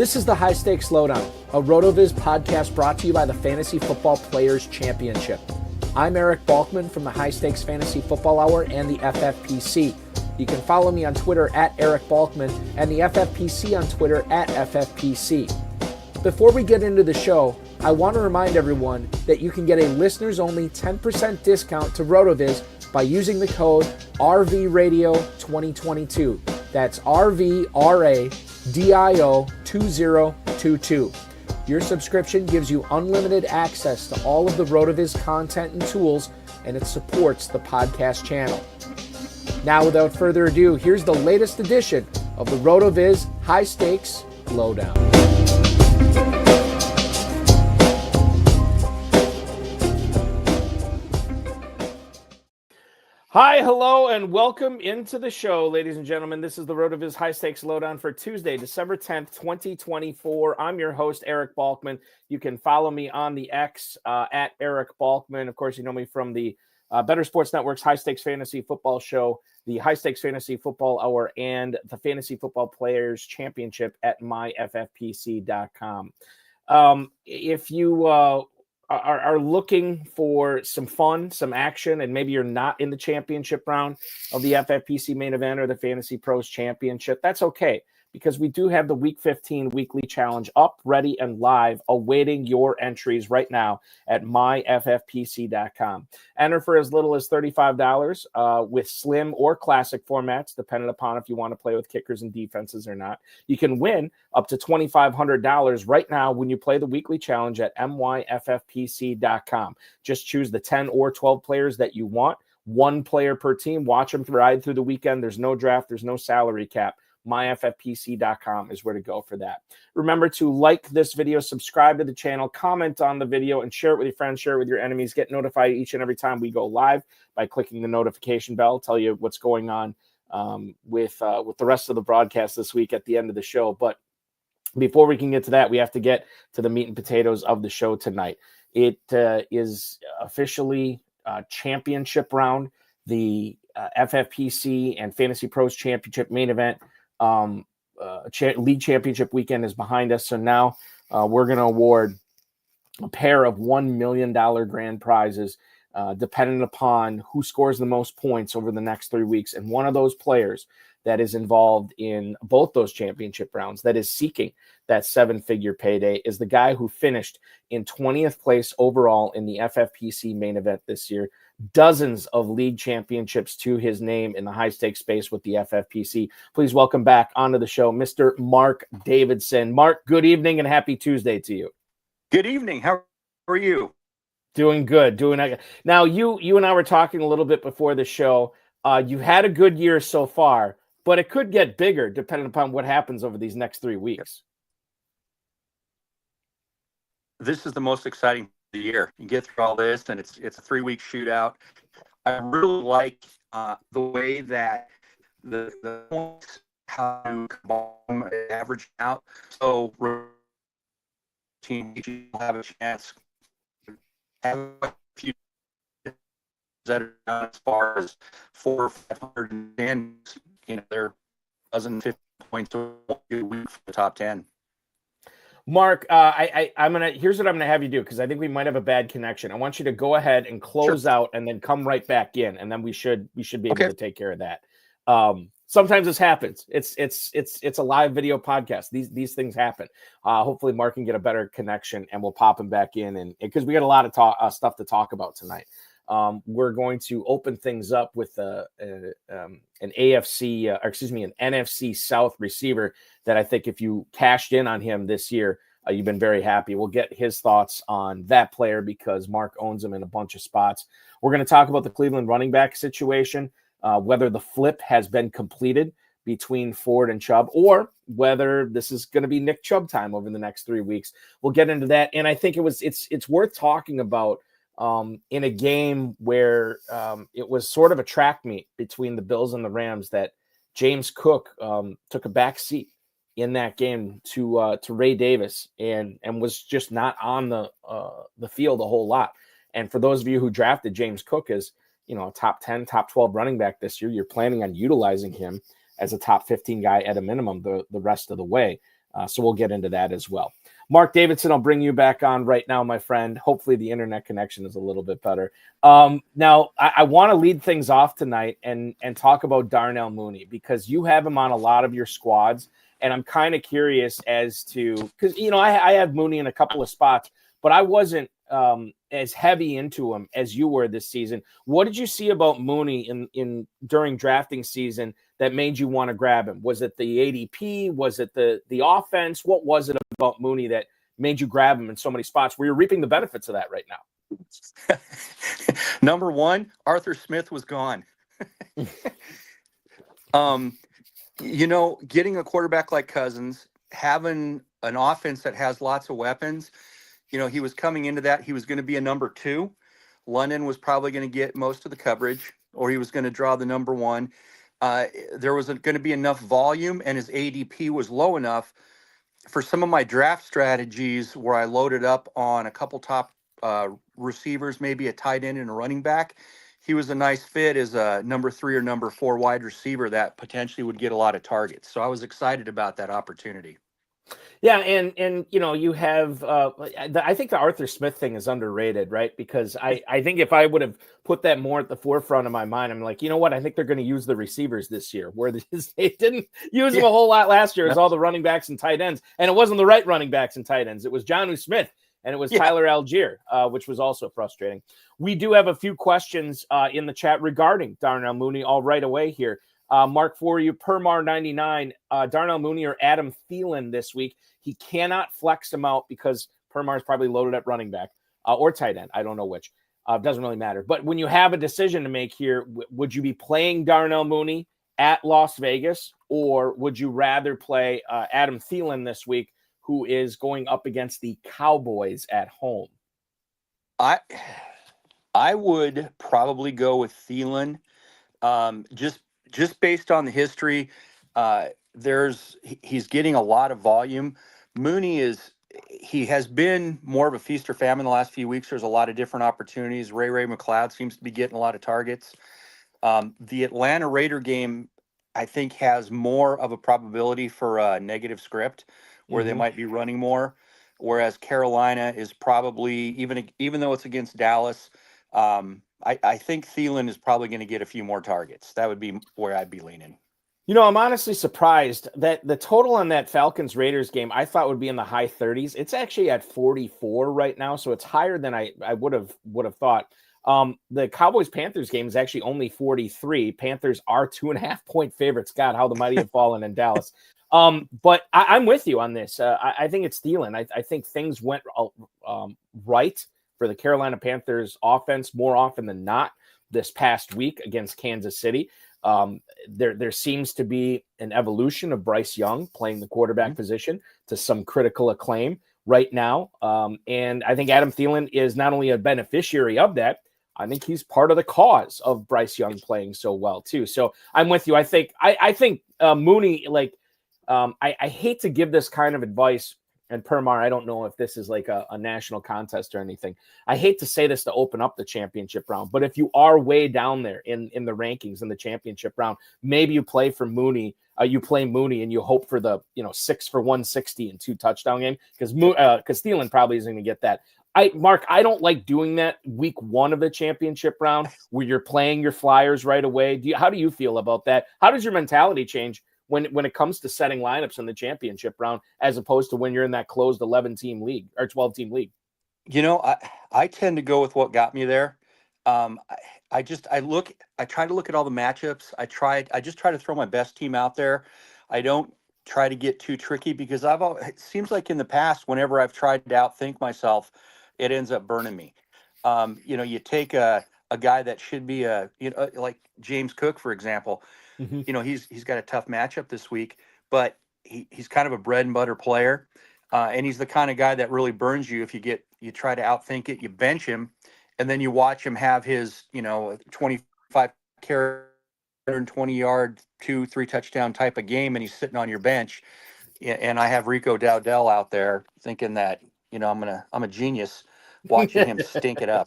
This is the High-Stakes Lowdown, a RotoViz podcast brought to you by the Fantasy Football Players Championship. I'm Eric Balkman from the High-Stakes Fantasy Football Hour and the FFPC. You can follow me on Twitter at Eric Balkman and the FFPC on Twitter at FFPC. Before we get into the show, I want to remind everyone that you can get a listeners-only 10% discount to RotoViz by using the code RVRadio2022. That's RVRADIO2022. Your subscription gives you unlimited access to all of the RotoViz content and tools, and it supports the podcast channel. Now, without further ado, here's the latest edition of the RotoViz High-Stakes Lowdown. Hi, hello, and welcome into the show, ladies and gentlemen. This is the RotoViz High-Stakes Lowdown for Tuesday, December 10th, 2024. I'm your host, Eric Balkman. You can follow me on the X at Eric Balkman. Of course, you know me from the Better Sports Network's High-Stakes Fantasy Football Show, the High-Stakes Fantasy Football Hour, and the Fantasy Football Players Championship at myffpc.com. If you are looking for some fun, some action, and maybe you're not in the championship round of the FFPC Main Event or the Fantasy Pros Championship, that's okay, because we do have the Week 15 Weekly Challenge up, ready, and live, awaiting your entries right now at myffpc.com. Enter for as little as $35 with slim or classic formats, depending upon if you want to play with kickers and defenses or not. You can win up to $2,500 right now when you play the Weekly Challenge at myffpc.com. Just choose the 10 or 12 players that you want, one player per team. Watch them ride through the weekend. There's no draft. There's no salary cap. myffpc.com is where to go for that. Remember to like this video, subscribe to the channel, comment on the video, and share it with your friends, share it with your enemies. Get notified each and every time we go live by clicking the notification bell. Tell you what's going on with the rest of the broadcast this week at the end of the show. But before we can get to that, we have to get to the meat and potatoes of the show tonight. It is officially championship round, the FFPC and Fantasy Pros Championship Main Event. League Championship weekend is behind us, so now we're going to award a pair of $1 million grand prizes depending upon who scores the most points over the next 3 weeks. And one of those players that is involved in both those championship rounds, that is seeking that seven-figure payday, is the guy who finished in 20th place overall in the FFPC Main Event this year. Dozens of league championships to his name in the high-stakes space with the FFPC. Please welcome back onto the show, Mr. Marc Davidson. Marc, good evening and happy Tuesday to you. Good evening. How are you? Doing good. Now, you and I were talking a little bit before the show. You've had a good year so far, but it could get bigger depending upon what happens over these next 3 weeks. This is the most exciting the year. You get through all this, and it's a 3-week shootout. I really like the way that the points how to average out. So team will have a chance to have a few that are not as far as 400 or 500 and they're 1,050 points a week for the top 10. Marc, here's what I'm gonna have you do, because I think we might have a bad connection. I want you to go ahead and close out and then come right back in, and then we should be able to take care of that. Sometimes this happens. It's a live video podcast. These things happen. Hopefully Marc can get a better connection and we'll pop him back in, and because we got a lot of stuff to talk about tonight. We're going to open things up with an NFC South receiver that I think if you cashed in on him this year, you've been very happy. We'll get his thoughts on that player because Marc owns him in a bunch of spots. We're going to talk about the Cleveland running back situation, whether the flip has been completed between Ford and Chubb, or whether this is going to be Nick Chubb time over the next 3 weeks. We'll get into that. And I think it's worth talking about in a game where it was sort of a track meet between the Bills and the Rams, that James Cook took a back seat in that game to Ray Davis and was just not on the field a whole lot. And for those of you who drafted James Cook as a top 10, top 12 running back this year, you're planning on utilizing him as a top 15 guy at a minimum the rest of the way. So we'll get into that as well. Marc Davidson, I'll bring you back on right now, my friend. Hopefully the internet connection is a little bit better. Now, I want to lead things off tonight and talk about Darnell Mooney, because you have him on a lot of your squads. And I'm kind of curious as to, because, I have Mooney in a couple of spots, but I wasn't as heavy into him as you were this season. What did you see about Mooney in during drafting season that made you want to grab him? Was it the ADP? Was it the offense? What was it about Mooney that made you grab him in so many spots where you're reaping the benefits of that right now? Number one, Arthur Smith was gone. Getting a quarterback like Cousins, having an offense that has lots of weapons, he was coming into that. He was going to be a number 2. London was probably going to get most of the coverage, or he was going to draw the number 1. There was going to be enough volume, and his ADP was low enough for some of my draft strategies where I loaded up on a couple top receivers, maybe a tight end and a running back. He was a nice fit as a number 3 or number 4 wide receiver that potentially would get a lot of targets. So I was excited about that opportunity. Yeah, and you have I think the Arthur Smith thing is underrated, right? Because I think if I would have put that more at the forefront of my mind, I'm like, you know what? I think they're going to use the receivers this year, where they didn't use them a whole lot last year. It was all the running backs and tight ends, and it wasn't the right running backs and tight ends. It was Jonnu Smith, and it was Tyler Algier, which was also frustrating. We do have a few questions in the chat regarding Darnell Mooney all right away here. Mark, for you, Permar99, Darnell Mooney or Adam Thielen this week. He cannot flex him out because Permar is probably loaded at running back or tight end. I don't know which. Doesn't really matter. But when you have a decision to make here, would you be playing Darnell Mooney at Las Vegas, or would you rather play Adam Thielen this week, who is going up against the Cowboys at home? I would probably go with Thielen, just based on the history. He's getting a lot of volume. Mooney he has been more of a feast or famine the last few weeks. There's a lot of different opportunities. Ray McLeod seems to be getting a lot of targets. The Atlanta Raider game, I think, has more of a probability for a negative script where they might be running more, whereas Carolina is probably, even though it's against Dallas, I think Thielen is probably going to get a few more targets. That would be where I'd be leaning. I'm honestly surprised that the total on that Falcons-Raiders game I thought would be in the high 30s. It's actually at 44 right now, so it's higher than I would have thought. The Cowboys-Panthers game is actually only 43. Panthers are 2.5-point favorites. God, how the mighty have fallen in Dallas. But I'm with you on this. I think it's Thielen. I think things went right for the Carolina Panthers offense more often than not this past week against Kansas City. There seems to be an evolution of Bryce Young playing the quarterback position to some critical acclaim right now. And I think Adam Thielen is not only a beneficiary of that, I think he's part of the cause of Bryce Young playing so well too. So I'm with you. I think Mooney, I hate to give this kind of advice. And Permar, I don't know if this is like a national contest or anything. I hate to say this to open up the championship round, but if you are way down there in the rankings in the championship round, maybe you play for Mooney. You play Mooney and you hope for the 6 for 160 and 2 touchdown game because Thielen probably isn't going to get that. Mark, I don't like doing that week 1 of the championship round where you're playing your Flyers right away. How do you feel about that? How does your mentality change when it comes to setting lineups in the championship round, as opposed to when you're in that closed 11-team league or 12-team league? I tend to go with what got me there. I try to look at all the matchups. I just try to throw my best team out there. I don't try to get too tricky because it seems like in the past, whenever I've tried to outthink myself, it ends up burning me. You take a guy that should be like James Cook, for example. He's got a tough matchup this week, but he's kind of a bread and butter player. And he's the kind of guy that really burns you if you try to outthink it, you bench him, and then you watch him have his, 25 carry, 120-yard, 2-3 touchdown type of game, and he's sitting on your bench. And I have Rico Dowdell out there thinking that, I'm a genius watching him stink it up.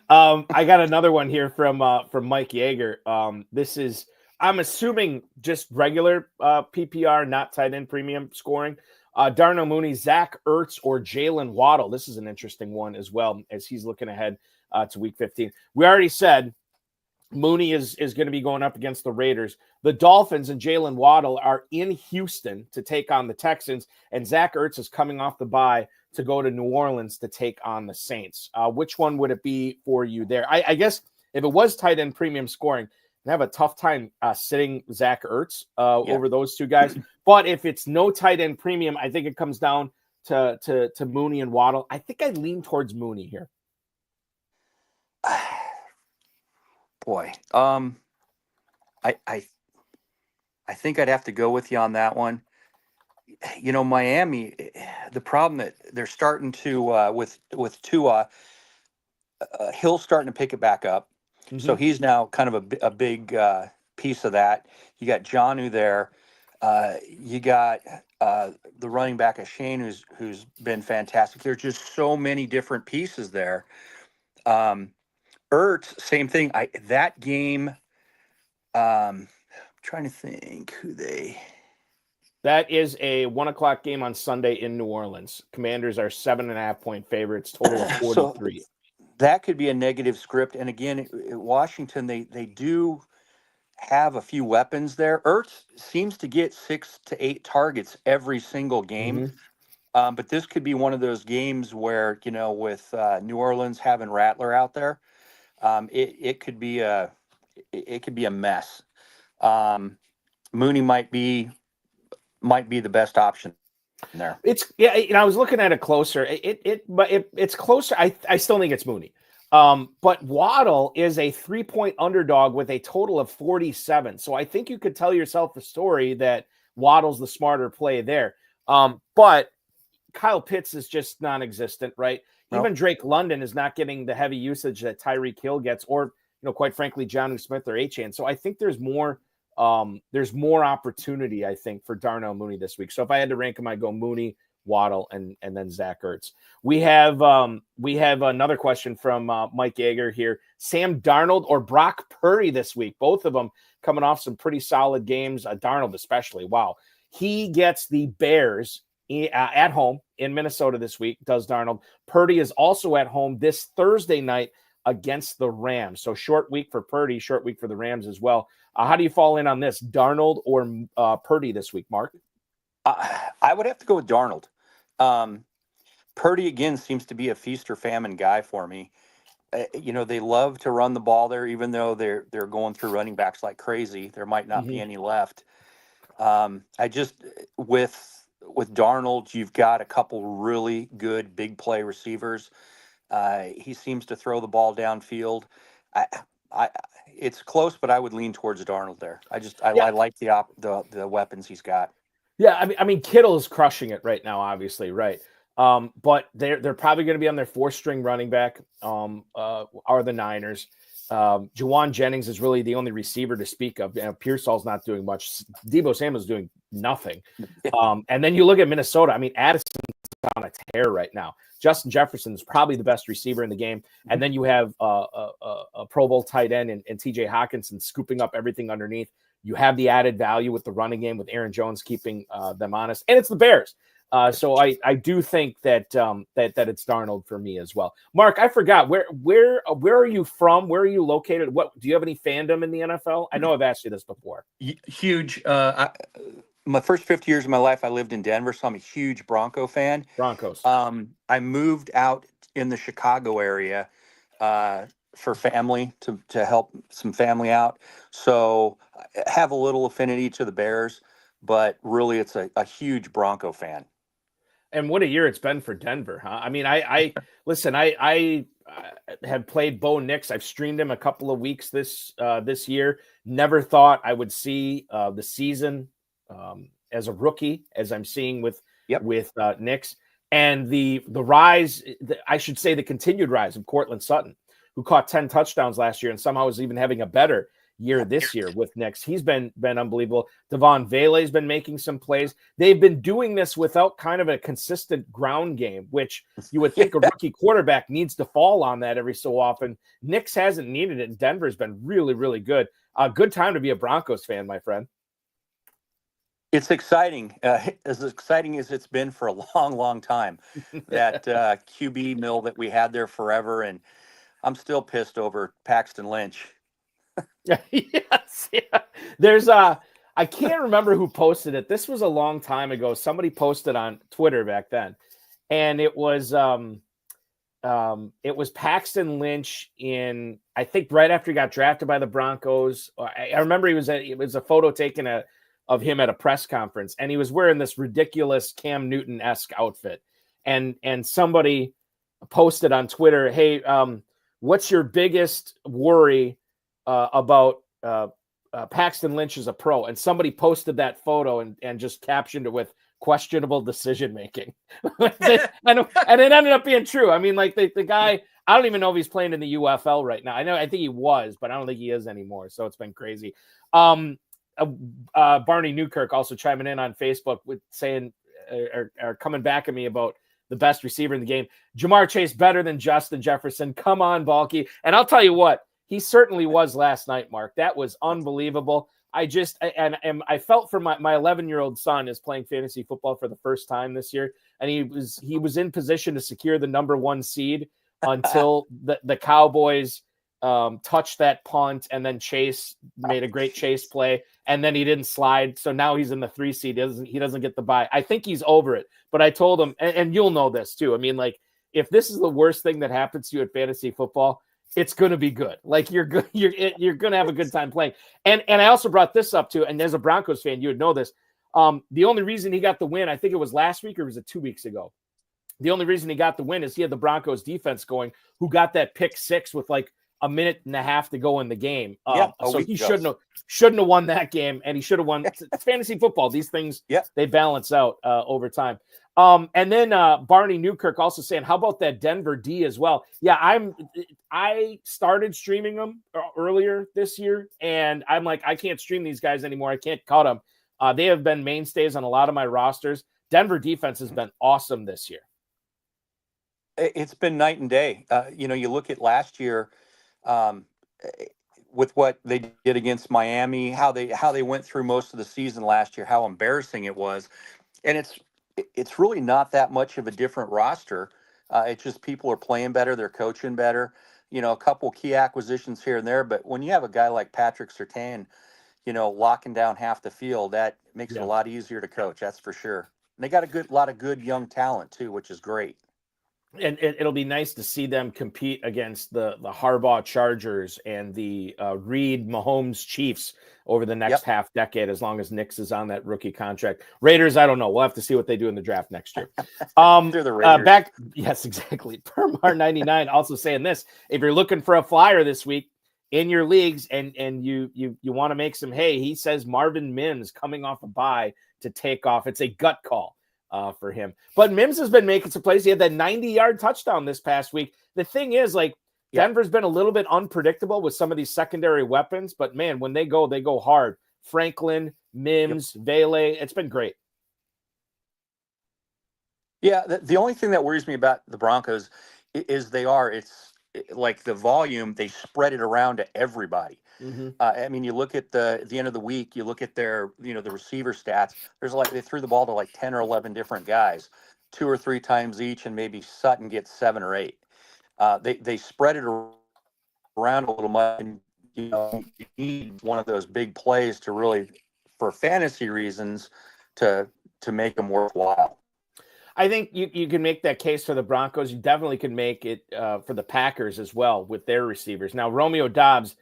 I got another one here from Mike Yeager. This is I'm assuming just regular PPR, not tight end premium scoring. Darnell Mooney, Zach Ertz, or Jalen Waddle. This is an interesting one as well as he's looking ahead to Week 15. We already said Mooney is going to be going up against the Raiders. The Dolphins and Jalen Waddle are in Houston to take on the Texans, and Zach Ertz is coming off the bye to go to New Orleans to take on the Saints. Which one would it be for you there? I guess if it was tight end premium scoring, I have a tough time sitting Zach Ertz over those two guys. But if it's no tight end premium, I think it comes down to Mooney and Waddle. I think I lean towards Mooney here. Boy, I think I'd have to go with you on that one. You know, Miami, the problem that they're starting to with Tua, Hill's starting to pick it back up. Mm-hmm. So he's now kind of a big piece of that. You got Jonnu there. You got the running back of Shane, who's been fantastic. There's just so many different pieces there. Ertz, same thing. That game. Trying to think who they. That is a 1:00 game on Sunday in New Orleans. Commanders are 7.5-point favorites, total of 43. That could be a negative script. And again, Washington, they do have a few weapons there. Ertz seems to get 6 to 8 targets every single game. Mm-hmm. But this could be one of those games where, you know, with New Orleans having Rattler out there, it could be a mess. Mooney might be the best option there. I was looking at it closer. It's closer. I still think it's Mooney. But Waddle is a 3-point underdog with a total of 47. So I think you could tell yourself a story that Waddle's the smarter play there. But Kyle Pitts is just non-existent, right? No. Even Drake London is not getting the heavy usage that Tyreek Hill gets, or, you know, quite frankly, Jonnu Smith or Achane. So I think there's more opportunity, I think, for Darnell Mooney this week. So if I had to rank him, I'd go Mooney, Waddle, and then Zach Ertz. We have another question from Mike Yeager here. Sam Darnold or Brock Purdy this week? Both of them coming off some pretty solid games. Darnold especially. Wow. He gets the Bears at home in Minnesota this week, does Darnold. Purdy is also at home this Thursday night against the Rams. So short week for Purdy, short week for the Rams as well. How do you fall in on this, Darnold or Purdy this week, Mark? I would have to go with Darnold. Purdy, again, seems to be a feast or famine guy for me. You know, they love to run the ball there, even though they're going through running backs like crazy. There might not be any left. With Darnold, you've got a couple really good big play receivers. He seems to throw the ball downfield. It's close, but I would lean towards Darnold there. I like the weapons he's got. Yeah, I mean, Kittle is crushing it right now, obviously, right? But they're probably going to be on their 4th-string running back. Are the Niners? Juwan Jennings is really the only receiver to speak of. Pearsall's not doing much. Deebo Samuel's doing nothing. And then you look at Minnesota. I mean, Addison's on a tear right now. Justin Jefferson is probably the best receiver in the game. And then you have a Pro Bowl tight end and T.J. Hawkinson scooping up everything underneath. You have the added value with the running game with Aaron Jones keeping them honest. And it's the Bears. So I do think that it's Darnold for me as well. Mark, I forgot where are you from? Where are you located? What do you have any fandom in the NFL? I know I've asked you this before. Huge. My first 50 years of my life, I lived in Denver, so I'm a huge Bronco fan. Broncos. I moved out in the Chicago area for family to help some family out. So I have a little affinity to the Bears, but really it's a huge Bronco fan. And what a year it's been for Denver, huh? I mean, I listen, I have played Bo Nix. I've streamed him a couple of weeks this year. Never thought I would see the season as a rookie, as I'm seeing with Nix, and the rise. I should say the continued rise of Cortland Sutton, who caught 10 touchdowns last year and somehow is even having a better year this year with Nix. He's been unbelievable. Devon Vele's been making some plays. They've been doing this without kind of a consistent ground game, which you would think a rookie quarterback needs to fall on that every so often. Nix hasn't needed it, and Denver's been really, really good. Good time to be a Broncos fan, my friend. It's exciting, as exciting as it's been for a long, long time. That QB mill that we had there forever, and I'm still pissed over Paxton Lynch. Yes, yeah. There's I can't remember who posted it. This was a long time ago. Somebody posted on Twitter back then, and it was Paxton Lynch in, I think, right after he got drafted by the Broncos. I remember it was a photo taken of him at a press conference, and he was wearing this ridiculous Cam Newton-esque outfit. And somebody posted on Twitter, "Hey, what's your biggest worry about Paxton Lynch as a pro?" And somebody posted that photo and just captioned it with questionable decision making. and it ended up being true. I mean, like the guy, I don't even know if he's playing in the UFL right now. I think he was, but I don't think he is anymore. So it's been crazy. Barney Newkirk also chiming in on Facebook with saying, or coming back at me about the best receiver in the game. Jamar Chase better than Justin Jefferson. Come on, Balky. And I'll tell you what, he certainly was last night, Mark. That was unbelievable. I felt for my 11-year-old son is playing fantasy football for the first time this year, and he was in position to secure the number 1 seed until the Cowboys touched that punt, and then Chase made a great Chase play, and then he didn't slide, so now he's in the 3 seed. He doesn't get the bye. I think he's over it, but I told him, and you'll know this too. I mean, like, if this is the worst thing that happens to you at fantasy football, it's going to be good. Like, you're going to have a good time playing. And I also brought this up too, and as a Broncos fan, you would know this. The only reason he got the win, I think it was last week or was it 2 weeks ago? The only reason he got the win is he had the Broncos defense going, who got that pick 6 with like a minute and a half to go in the game. So he shouldn't have won that game, and he should have won. It's fantasy football. These things, they balance out over time. And then Barney Newkirk also saying, how about that Denver D as well? Yeah, I started streaming them earlier this year, and I'm like, I can't stream these guys anymore. I can't cut them. They have been mainstays on a lot of my rosters. Denver defense has been awesome this year. It's been night and day. You look at last year with what they did against Miami, how they went through most of the season last year, how embarrassing it was. And it's really not that much of a different roster. It's just people are playing better. They're coaching better. A couple key acquisitions here and there. But when you have a guy like Patrick Surtain, locking down half the field, that makes it a lot easier to coach. That's for sure. And they got a lot of good young talent too, which is great. And it'll be nice to see them compete against the Harbaugh Chargers and the Reed Mahomes Chiefs over the next half decade, as long as Nix is on that rookie contract. Raiders, I don't know. We'll have to see what they do in the draft next year. They're the Raiders. Yes, exactly. Permar99 also saying this: if you're looking for a flyer this week in your leagues and you want to make some hay, he says Marvin Mims coming off a bye to take off. It's a gut call for him. But Mims has been making some plays. He had that 90-yard touchdown this past week. The thing is, like, Denver's been a little bit unpredictable with some of these secondary weapons, but man, when they go hard. Franklin, Mims, Vele, it's been great. Yeah, the only thing that worries me about the Broncos is it's like the volume, they spread it around to everybody. Mm-hmm. I mean, you look at the end of the week, you look at their, the receiver stats. There's they threw the ball to like 10 or 11 different guys, 2 or 3 times each, and maybe Sutton gets 7 or 8. They spread it around a little much, and you need one of those big plays to really, for fantasy reasons, to make them worthwhile. I think you can make that case for the Broncos. You definitely can make it for the Packers as well with their receivers. Now, Romeo Doubs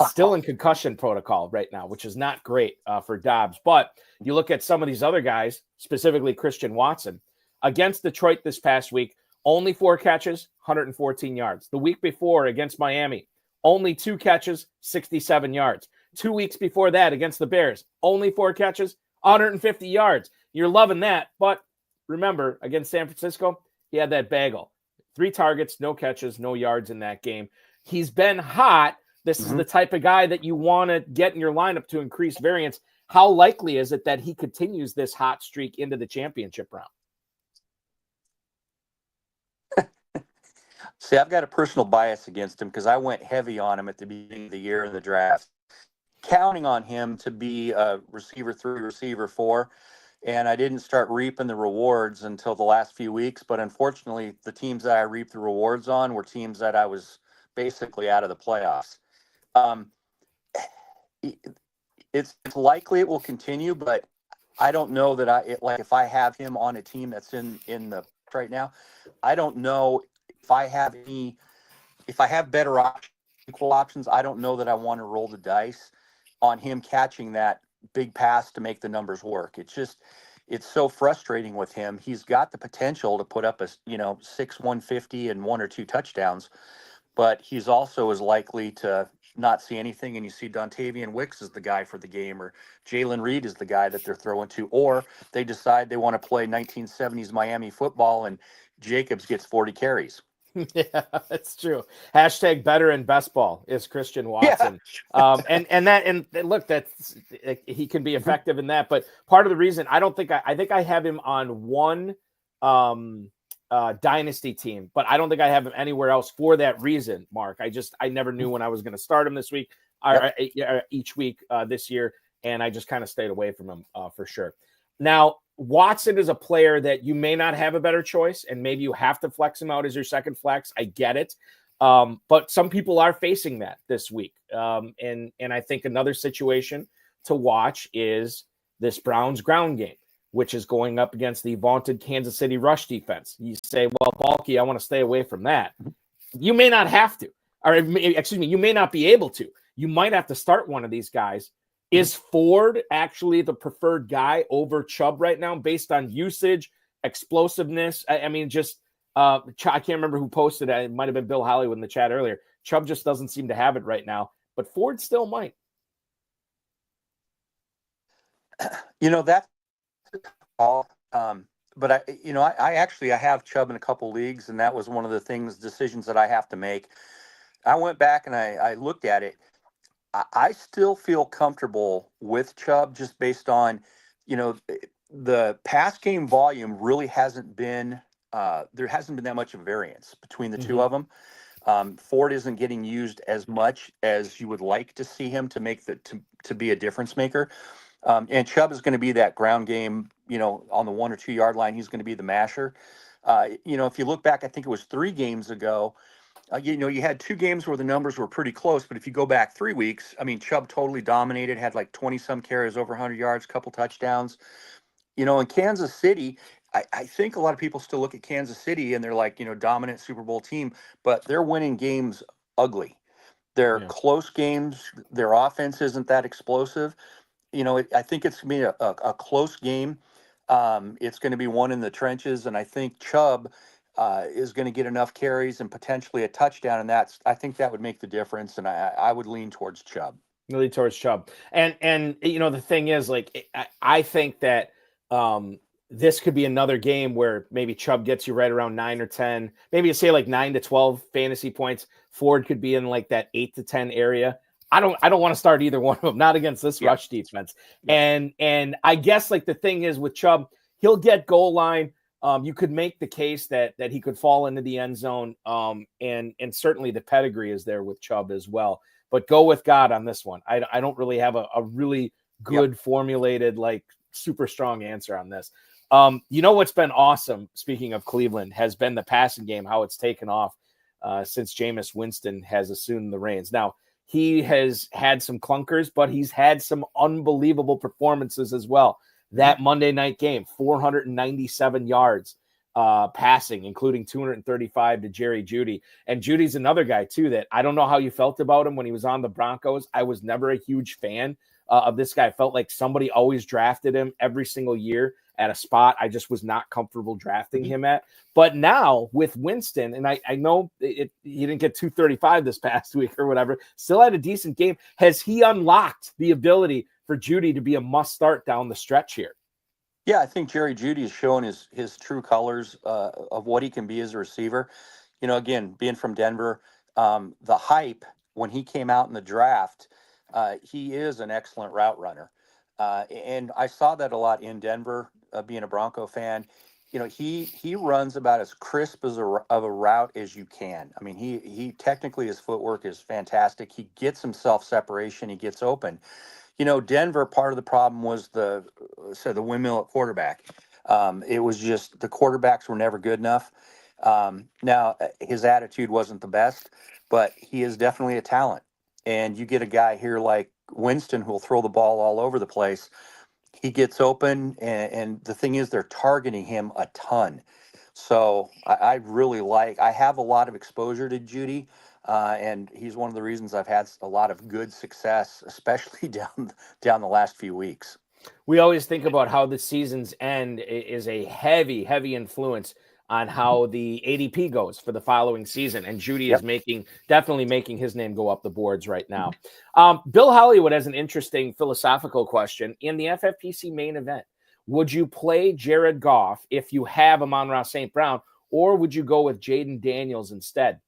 still in concussion protocol right now, which is not great for Doubs. But you look at some of these other guys, specifically Christian Watson, against Detroit this past week, only 4 catches, 114 yards. The week before against Miami, only 2 catches, 67 yards. 2 weeks before that against the Bears, only 4 catches, 150 yards. You're loving that. But remember, against San Francisco, he had that bagel. 3 targets, no catches, no yards in that game. He's been hot. This is the type of guy that you want to get in your lineup to increase variance. How likely is it that he continues this hot streak into the championship round? See, I've got a personal bias against him because I went heavy on him at the beginning of the year in the draft. counting on him to be a receiver 3, receiver 4. And I didn't start reaping the rewards until the last few weeks. But unfortunately, the teams that I reaped the rewards on were teams that I was basically out of the playoffs. Um, it's likely it will continue, but I don't know that if I have him on a team that's in the right now, I don't know if I have better equal options. I don't know that I want to roll the dice on him catching that big pass to make the numbers work. It's so frustrating with him. He's got the potential to put up a 150 and 1 or 2 touchdowns, but he's also as likely to not see anything, and you see Dontavian Wicks is the guy for the game, or Jalen Reed is the guy that they're throwing to, or they decide they want to play 1970s Miami football and Jacobs gets 40 carries. Yeah, that's true. Hashtag better in best ball is Christian Watson. Yeah. And look, that's he can be effective in that. But part of the reason I think I have him on one dynasty team, but I don't think I have him anywhere else for that reason, Mark. I never knew when I was going to start him this week, each week this year, and I just kind of stayed away from him for sure. Now, Watson is a player that you may not have a better choice, and maybe you have to flex him out as your second flex. I get it. But some people are facing that this week. And I think another situation to watch is this Browns ground game, which is going up against the vaunted Kansas City rush defense. You say, well, Balky, I want to stay away from that. You may not have to, or excuse me, you may not be able to. You might have to start one of these guys. Is Ford actually the preferred guy over Chubb right now based on usage, explosiveness? I mean, just I can't remember who posted it. It might have been Bill Hollywood in the chat earlier. Chubb just doesn't seem to have it right now, but Ford still might. That's all. But I have Chubb in a couple leagues, and that was one of the decisions that I have to make. I went back and I looked at it. I still feel comfortable with Chubb just based on, the pass game volume really hasn't been, there hasn't been that much of a variance between the two of them. Ford isn't getting used as much as you would like to see him to make to be a difference maker. And Chubb is going to be that ground game, on the 1 or 2 yard line. He's going to be the masher. If you look back, I think it was 3 games ago, you had 2 games where the numbers were pretty close, but if you go back 3 weeks, I mean, Chubb totally dominated, had like 20-some carries, over 100 yards, couple touchdowns. In Kansas City, I think a lot of people still look at Kansas City and they're like, dominant Super Bowl team, but they're winning games ugly. They're close games. Their offense isn't that explosive. I think it's going to be a close game. It's going to be one in the trenches, and I think Chubb is going to get enough carries and potentially a touchdown, and I think that would make the difference, and I would lean towards Chubb. Lean towards Chubb. And the thing is, like, I think that this could be another game where maybe Chubb gets you right around 9 or 10, maybe you say like 9 to 12 fantasy points. Ford could be in like that 8 to 10 area. I don't want to start either one of them, not against this rush defense. And I guess like the thing is with Chubb, he'll get goal line. You could make the case that he could fall into the end zone. And certainly the pedigree is there with Chubb as well. But go with God on this one. I don't really have a really good formulated, like super strong answer on this. What's been awesome, speaking of Cleveland, has been the passing game, how it's taken off since Jameis Winston has assumed the reins. Now, he has had some clunkers, but he's had some unbelievable performances as well. That Monday night game, 497 yards passing, including 235 to Jerry Jeudy. And Judy's another guy, too, that I don't know how you felt about him when he was on the Broncos. I was never a huge fan of this guy. I felt like somebody always drafted him every single year at a spot I just was not comfortable drafting him at. But now with Winston, and I know he didn't get 235 this past week or whatever, still had a decent game. Has he unlocked the ability for Jeudy to be a must start down the stretch here? Yeah, I think Jerry Jeudy has shown his true colors of what he can be as a receiver. Again, being from Denver, the hype when he came out in the draft, he is an excellent route runner. And I saw that a lot in Denver, being a Bronco fan. he runs about as crisp of a route as you can. I mean, he technically, his footwork is fantastic. He gets himself separation. He gets open. Denver, part of the problem was the windmill at quarterback. It was just the quarterbacks were never good enough. Now, his attitude wasn't the best, but he is definitely a talent. And you get a guy here like Winston who will throw the ball all over the place. He gets open, and the thing is, they're targeting him a ton. So I really I have a lot of exposure to Judy, and he's one of the reasons I've had a lot of good success, especially down the last few weeks. We always think about how the season's end is a heavy, heavy influence on how the ADP goes for the following season. And Judy is definitely making his name go up the boards right now. Bill Hollywood has an interesting philosophical question. In the FFPC main event, would you play Jared Goff if you have Amon-Ra St. Brown, or would you go with Jaden Daniels instead?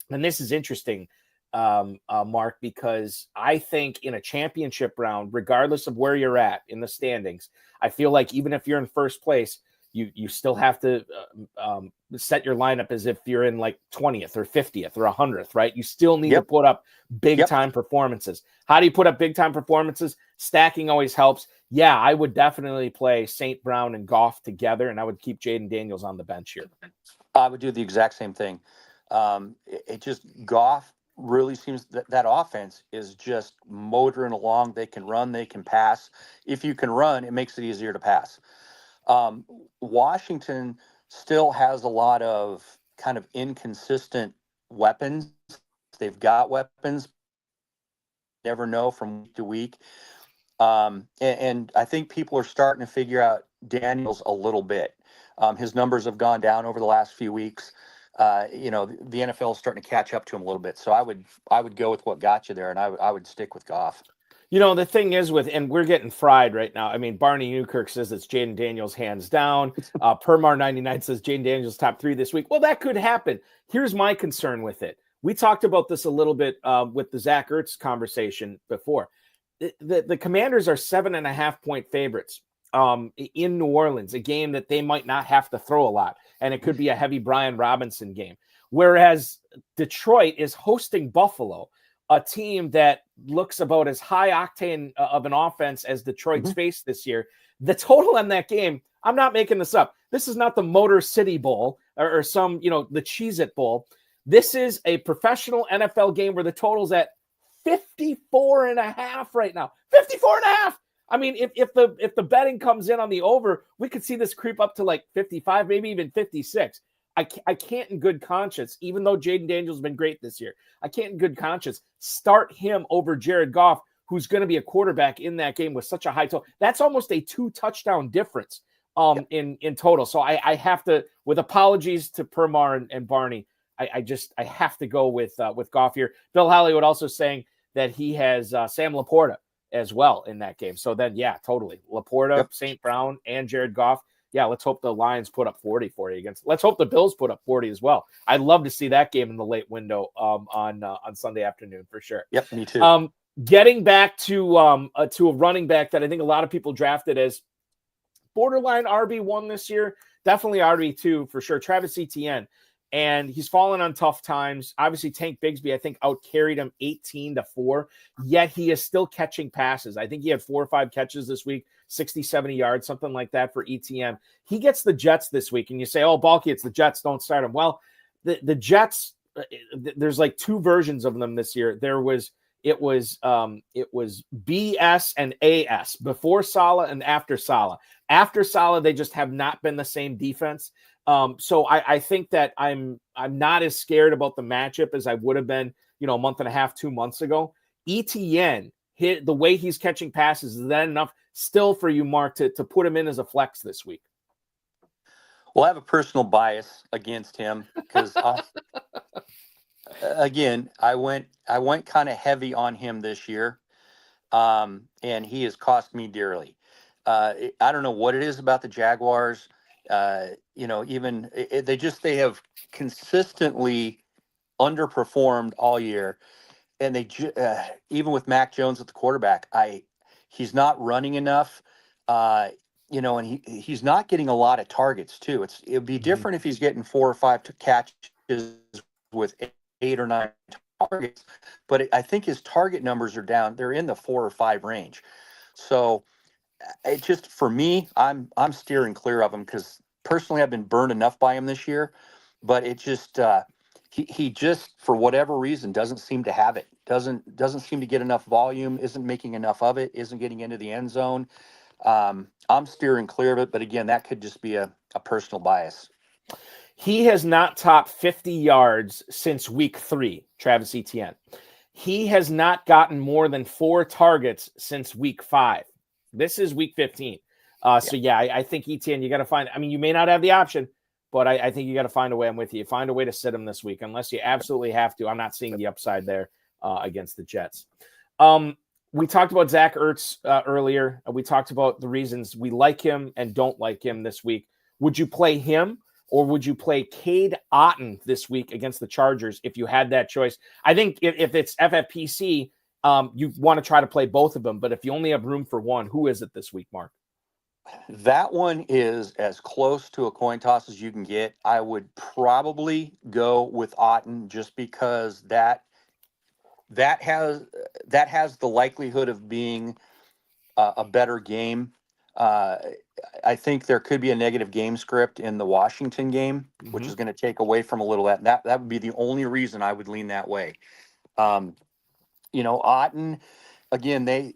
And this is interesting, Mark, because I think in a championship round, regardless of where you're at in the standings, I feel like even if you're in first place, you still have to set your lineup as if you're in like 20th or 50th or 100th, right? You still need to put up big-time performances. How do you put up big-time performances? Stacking always helps. Yeah, I would definitely play St. Brown and Goff together, and I would keep Jaden Daniels on the bench here. I would do the exact same thing. It just Goff really seems that offense is just motoring along. They can run, they can pass. If you can run, it makes it easier to pass. Washington still has a lot of kind of inconsistent weapons. They've got weapons, never know from week to week. And I think people are starting to figure out Daniels a little bit. His numbers have gone down over the last few weeks. The NFL is starting to catch up to him a little bit. So I would go with what got you there, and I would stick with Goff. The thing is and we're getting fried right now. I mean, Barney Newkirk says it's Jaden Daniels hands down. Permar99 says Jaden Daniels top 3 this week. Well, that could happen. Here's my concern with it. We talked about this a little bit with the Zach Ertz conversation before. The Commanders are 7.5-point favorites in New Orleans, a game that they might not have to throw a lot. And it could be a heavy Brian Robinson game. Whereas Detroit is hosting Buffalo, a team that looks about as high octane of an offense as Detroit's faced this year. The total in that game, I'm not making this up. This is not the Motor City Bowl or some, the Cheez-It Bowl. This is a professional NFL game where the total's at 54.5 right now. 54.5. I mean, if the betting comes in on the over, we could see this creep up to like 55, maybe even 56. I can't in good conscience, even though Jaden Daniels has been great this year, I can't in good conscience start him over Jared Goff, who's going to be a quarterback in that game with such a high total. That's almost a 2-touchdown difference in total. So I have to, with apologies to Permar and Barney, I have to go with Goff here. Bill Hollywood also saying that he has Sam Laporta as well in that game. So then, yeah, totally. Laporta, St. Brown, and Jared Goff. Yeah, let's hope the Lions put up 40 for you against. Let's hope the Bills put up 40 as well. I'd love to see that game in the late window on Sunday afternoon for sure. Yep, me too. Getting back to a running back that I think a lot of people drafted as borderline RB1 this year, definitely RB2 for sure. Travis Etienne, and he's fallen on tough times. Obviously, Tank Bigsby, I think, outcarried him 18-4, yet he is still catching passes. I think he had 4 or 5 catches this week, 60, 70 yards, something like that for ETN. He gets the Jets this week, and you say, oh, Balky, it's the Jets, don't start him. Well, the Jets, there's like 2 versions of them this year. It was BS and AS, before Saleh and after Saleh. After Saleh, they just have not been the same defense. So I think that I'm not as scared about the matchup as I would have been, a month and a half, 2 months ago. ETN, the way he's catching passes, is that enough still for you, Mark, to put him in as a flex this week? Well, I have a personal bias against him because, again, I went kind of heavy on him this year, and he has cost me dearly. I don't know what it is about the Jaguars. They have consistently underperformed all year, and they even with Mac Jones at the quarterback, he's not running enough. and he's not getting a lot of targets too. It'd be different if he's getting 4 or 5 catches with 8 or 9 targets, but I think his target numbers are down. They're in the 4 or 5 range. So it just, for me, I'm steering clear of him because personally I've been burned enough by him this year, but it just he just, for whatever reason, doesn't seem to have it. Doesn't seem to get enough volume. Isn't making enough of it. Isn't getting into the end zone. I'm steering clear of it, but again, that could just be a personal bias. He has not topped 50 yards since week 3, Travis Etienne. He has not gotten more than 4 targets since week 5. This is week 15. So yeah, I think Etienne, you got to find, I mean, you may not have the option, but I think you got to find a way. I'm with you. Find a way to sit him this week, unless you absolutely have to. I'm not seeing the upside there against the Jets. We talked about Zach Ertz earlier. We talked about the reasons we like him and don't like him this week. Would you play him, or would you play Cade Otton this week against the Chargers if you had that choice? I think if it's FFPC, you want to try to play both of them. But if you only have room for one, who is it this week, Mark? That one is as close to a coin toss as you can get. I would probably go with Otton just because that has the likelihood of being a better game. I think there could be a negative game script in the Washington game, which is going to take away from a little of that. That would be the only reason I would lean that way. Otton, again,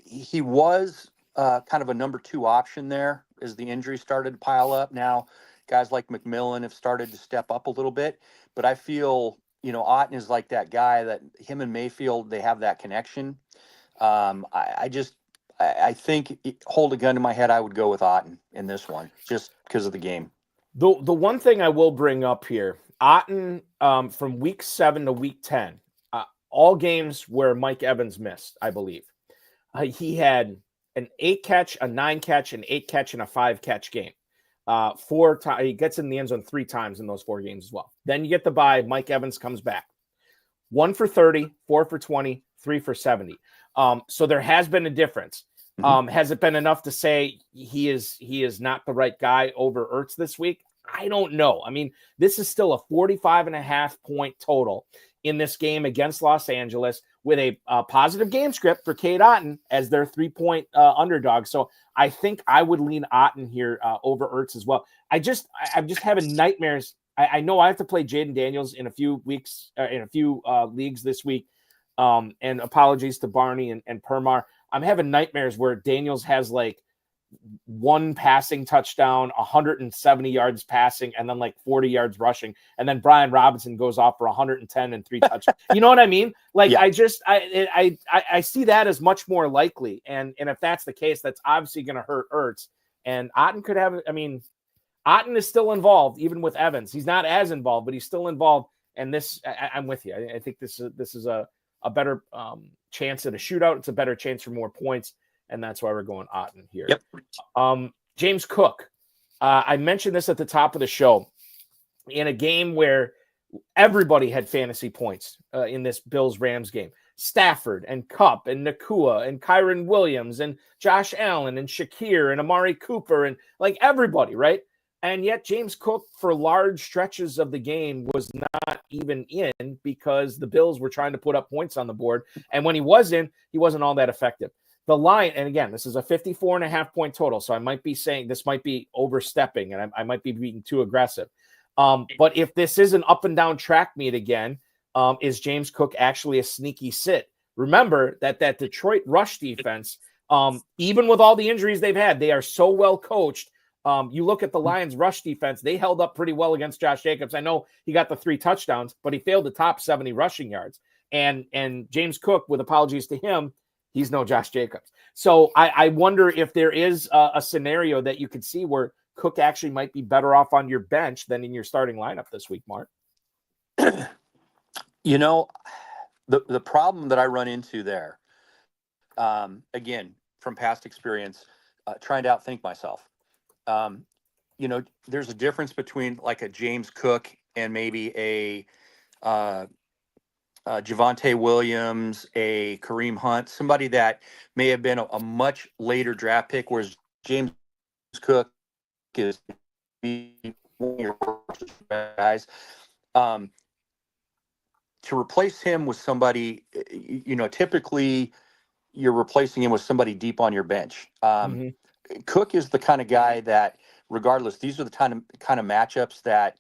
he was kind of a number 2 option there as the injuries started to pile up. Now, guys like McMillan have started to step up a little bit, but I feel, Otton is like that guy that him and Mayfield, they have that connection. I think, hold a gun to my head, I would go with Otton in this one just because of the game. The one thing I will bring up here, Otton from week 7 to week 10, all games where Mike Evans missed, I believe. He had an 8-catch, a 9-catch, an 8-catch, and a 5-catch game. 4 times he gets in the end zone 3 times in those 4 games as well. Then you get the bye. Mike Evans comes back. 1 for 30, 4 for 20, 3 for 70. So there has been a difference. Has it been enough to say he is not the right guy over Ertz this week? I don't know. I mean, this is still a 45.5 point total in this game against Los Angeles with a positive game script for Cade Otton as their 3-point underdog. So I think I would lean Otton here over Ertz as well. I'm just having nightmares. I know I have to play Jaden Daniels in a few weeks, in a few leagues this week. And apologies to Barney and Permar. I'm having nightmares where Daniels has like 1 passing touchdown, 170 yards passing, and then like 40 yards rushing. And then Brian Robinson goes off for 110 and 3 touchdowns. You know what I mean? Like, yeah. I see that as much more likely. And if that's the case, that's obviously going to hurt Ertz. And Otton could have, Otton is still involved, even with Evans. He's not as involved, but he's still involved. And this, I'm with you. I think this is a better chance at a shootout. It's a better chance for more points. And that's why we're going Otton here. Yep. James Cook. I mentioned this at the top of the show. In a game where everybody had fantasy points in this Bills-Rams game. Stafford and Kupp and Nakua and Kyron Williams and Josh Allen and Shakir and Amari Cooper and like everybody, right? And yet James Cook for large stretches of the game was not even in because the Bills were trying to put up points on the board. And when he was in, he wasn't all that effective. The line, and again, this is a 54.5 point total, so I might be saying this might be overstepping, and I might be being too aggressive. But if this is an up and down track meet again, is James Cook actually a sneaky sit? Remember that Detroit rush defense, even with all the injuries they've had, they are so well coached. You look at the Lions rush defense, they held up pretty well against Josh Jacobs. I know he got the 3 touchdowns, but he failed to top 70 rushing yards. And James Cook, with apologies to him, he's no Josh Jacobs. So I wonder if there is a scenario that you could see where Cook actually might be better off on your bench than in your starting lineup this week, Mark. The problem that I run into there, again, from past experience, trying to outthink myself. There's a difference between like a James Cook and maybe a Javonte Williams, a Kareem Hunt, somebody that may have been a much later draft pick, whereas James Cook is one of your worst guys. To replace him with somebody, typically you're replacing him with somebody deep on your bench. Cook is the kind of guy that, regardless, these are the kind of matchups that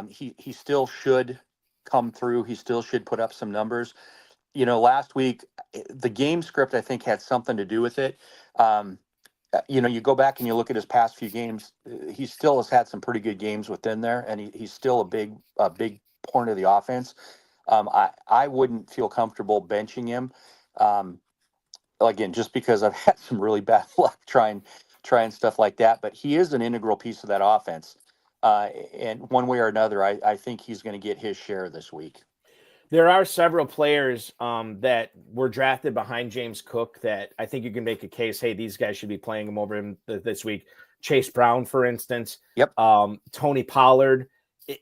he still should come through. He still should put up some numbers. Last week, the game script, I think, had something to do with it. You go back and you look at his past few games, he still has had some pretty good games within there, and he's still a big point of the offense. I wouldn't feel comfortable benching him. Again, just because I've had some really bad luck trying stuff like that, but he is an integral piece of that offense. And one way or another, I think he's going to get his share this week. There are several players that were drafted behind James Cook that I think you can make a case, hey, these guys should be playing him over him this week. Chase Brown, for instance. Yep. Tony Pollard.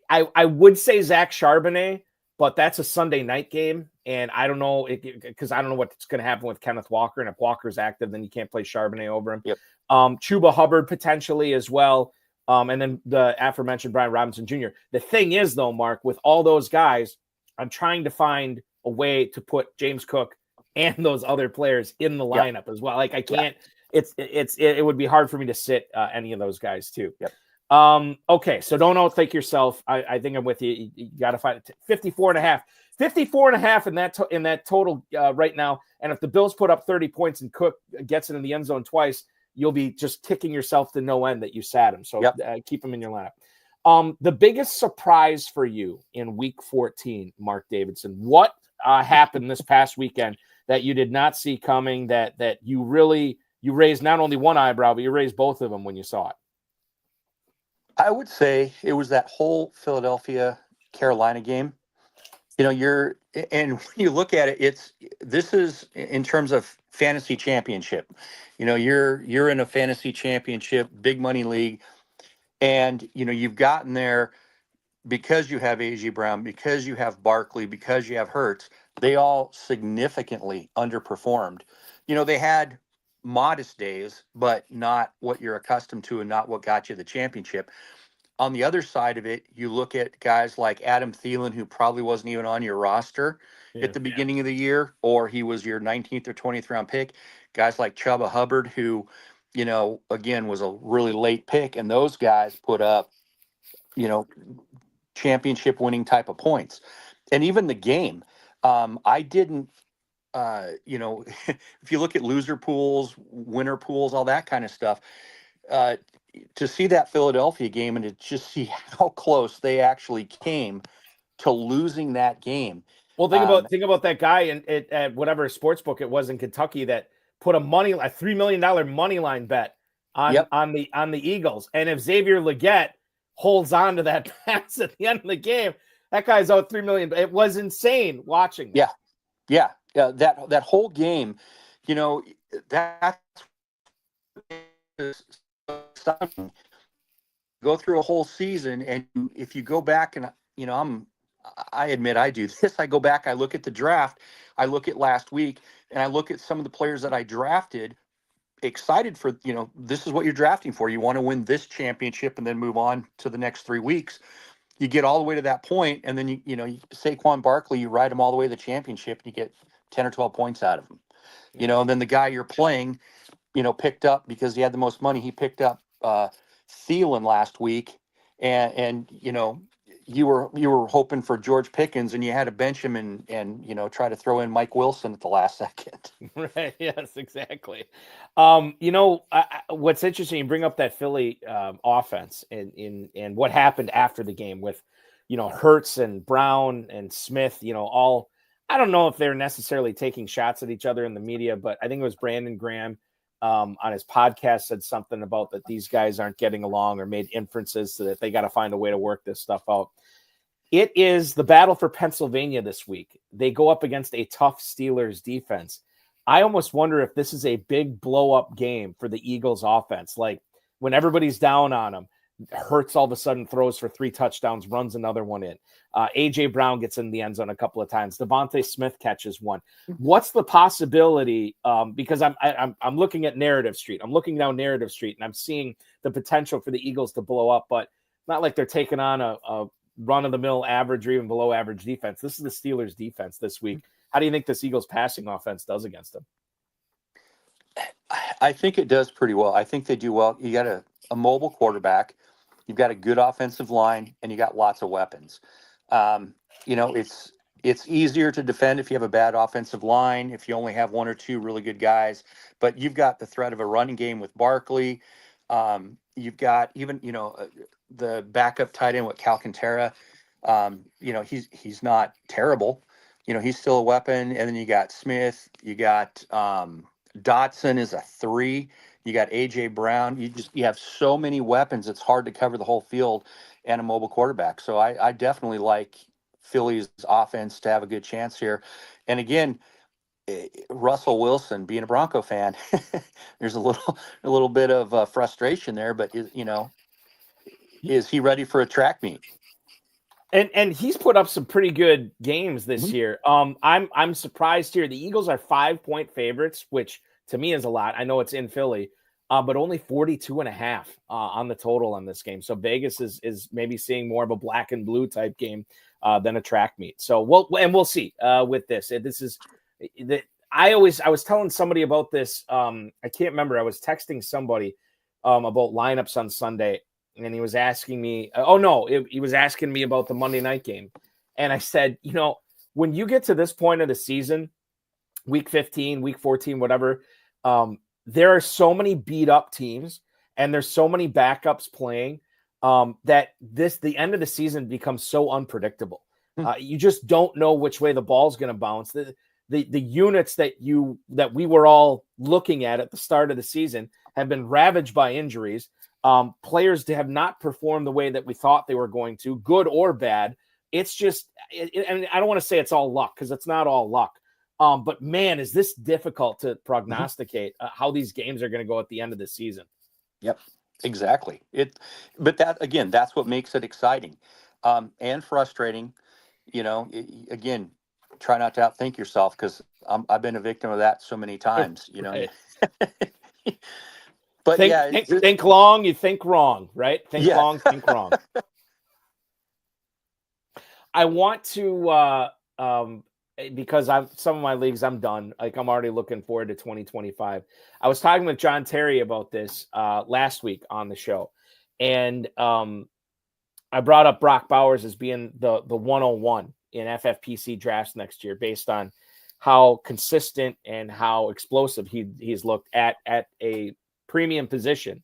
I would say Zach Charbonnet, but that's a Sunday night game, and I don't know because I don't know what's going to happen with Kenneth Walker, and if Walker's active, then you can't play Charbonnet over him. Yep. Chuba Hubbard potentially as well, and then the aforementioned Brian Robinson Jr. The thing is, though, Mark, with all those guys, I'm trying to find a way to put James Cook and those other players in the lineup as well. Like I can't. Yeah. It would be hard for me to sit any of those guys too. Yep. Okay, so don't outthink yourself. I think I'm with you. You got to find it. 54.5 in that total right now. And if the Bills put up 30 points and Cook gets it in the end zone twice, you'll be just kicking yourself to no end that you sat him. So keep him in your lineup. The biggest surprise for you in week 14, Marc Davidson, what happened this past weekend that you did not see coming, that you raised not only one eyebrow, but you raised both of them when you saw it? I would say it was that whole Philadelphia-Carolina game. And when you look at it, this is in terms of fantasy championship. You're in a fantasy championship, big money league, and you've gotten there because you have A.J. Brown, because you have Barkley, because you have Hurts. They all significantly underperformed. They had modest days, but not what you're accustomed to and not what got you the championship. On the other side of it, you look at guys like Adam Thielen, who probably wasn't even on your roster at the beginning of the year, or he was your 19th or 20th round pick. Guys like Chuba Hubbard, who, again, was a really late pick, and those guys put up, championship winning type of points. And even the game, I didn't, if you look at loser pools, winner pools, all that kind of stuff, to see that Philadelphia game and to just see how close they actually came to losing that game. Well, think about that guy at whatever sports book it was in Kentucky that put a $3 million money line bet on the Eagles. And if Xavier Legette holds on to that pass at the end of the game, that guy's out $3 million. It was insane watching that. Yeah. That whole game, that's stunning. Go through a whole season, and if you go back and I admit I do this. I go back, I look at the draft, I look at last week, and I look at some of the players that I drafted, excited for, this is what you're drafting for. You want to win this championship and then move on to the next 3 weeks. You get all the way to that point, and then you Saquon Barkley, you ride him all the way to the championship, and you get 10 or 12 points out of him. And then the guy you're playing, picked up, because he had the most money, he picked up Thielen last week, and you were hoping for George Pickens, and you had to bench him and try to throw in Mike Wilson at the last second. Right. Yes, exactly. What's interesting, you bring up that Philly offense and what happened after the game with, Hurts and Brown and Smith, all, I don't know if they're necessarily taking shots at each other in the media, but I think it was Brandon Graham on his podcast said something about that these guys aren't getting along, or made inferences so that they got to find a way to work this stuff out. It is the battle for Pennsylvania this week. They go up against a tough Steelers defense. I almost wonder if this is a big blow-up game for the Eagles offense. Like when everybody's down on them, Hurts all of a sudden throws for 3 touchdowns, runs another one in. A.J. Brown gets in the end zone a couple of times. Devontae Smith catches one. What's the possibility? Because I'm looking at Narrative Street. I'm looking down Narrative Street, and I'm seeing the potential for the Eagles to blow up, but not like they're taking on a run-of-the-mill average or even below average defense. This is the Steelers' defense this week. How do you think this Eagles passing offense does against them? I think it does pretty well. I think they do well. You got a mobile quarterback. You've got a good offensive line, and you got lots of weapons. It's easier to defend if you have a bad offensive line, if you only have 1 or 2 really good guys. But you've got the threat of a running game with Barkley. You've got even, the backup tight end with Calcaterra. He's not terrible. He's still a weapon. And then you got Smith. You got Dotson is a 3. You got A.J. Brown. You have so many weapons. It's hard to cover the whole field and a mobile quarterback. So I definitely like Philly's offense to have a good chance here. And again, Russell Wilson, being a Bronco fan, there's a little bit of frustration there. But is he ready for a track meet? And he's put up some pretty good games this year. I'm surprised here. The Eagles are 5-point favorites, which to me is a lot. I know it's in Philly, but only 42.5 on the total on this game. So Vegas is maybe seeing more of a black and blue type game than a track meet. So we'll see with this. I was telling somebody about this. I can't remember. I was texting somebody about lineups on Sunday. And he was asking me, he was asking me about the Monday night game. And I said, when you get to this point of the season, week 15, week 14, whatever, there are so many beat up teams and there's so many backups playing that the end of the season becomes so unpredictable. You just don't know which way the ball's going to bounce. The units that we were all looking at the start of the season have been ravaged by injuries. Players have not performed the way that we thought they were going to, good or bad. It's just, and I don't want to say it's all luck because it's not all luck. But man, is this difficult to prognosticate how these games are going to go at the end of the season. Yep, exactly. But that's what makes it exciting and frustrating. Again, try not to outthink yourself because I've been a victim of that so many times. Right. But think long, you think wrong, right? Think long, think wrong. I want to, because some of my leagues I'm done. Like I'm already looking forward to 2025. I was talking with John Terry about this last week on the show, and I brought up Brock Bowers as being the 101 in FFPC drafts next year, based on how consistent and how explosive he's looked at a premium position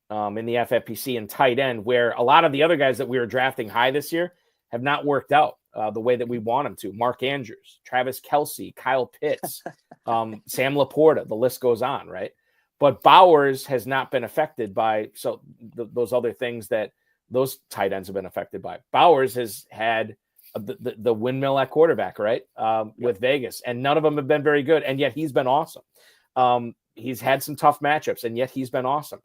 in the FFPC and tight end, where a lot of the other guys that we were drafting high this year have not worked out the way that we want them to. Mark Andrews, Travis Kelce, Kyle Pitts, Sam Laporta, the list goes on, right? But Bowers has not been affected by those other things that those tight ends have been affected by. Bowers has had the windmill at quarterback, right? With Vegas, and none of them have been very good, and yet he's been awesome. He's had some tough matchups, and yet he's been awesome.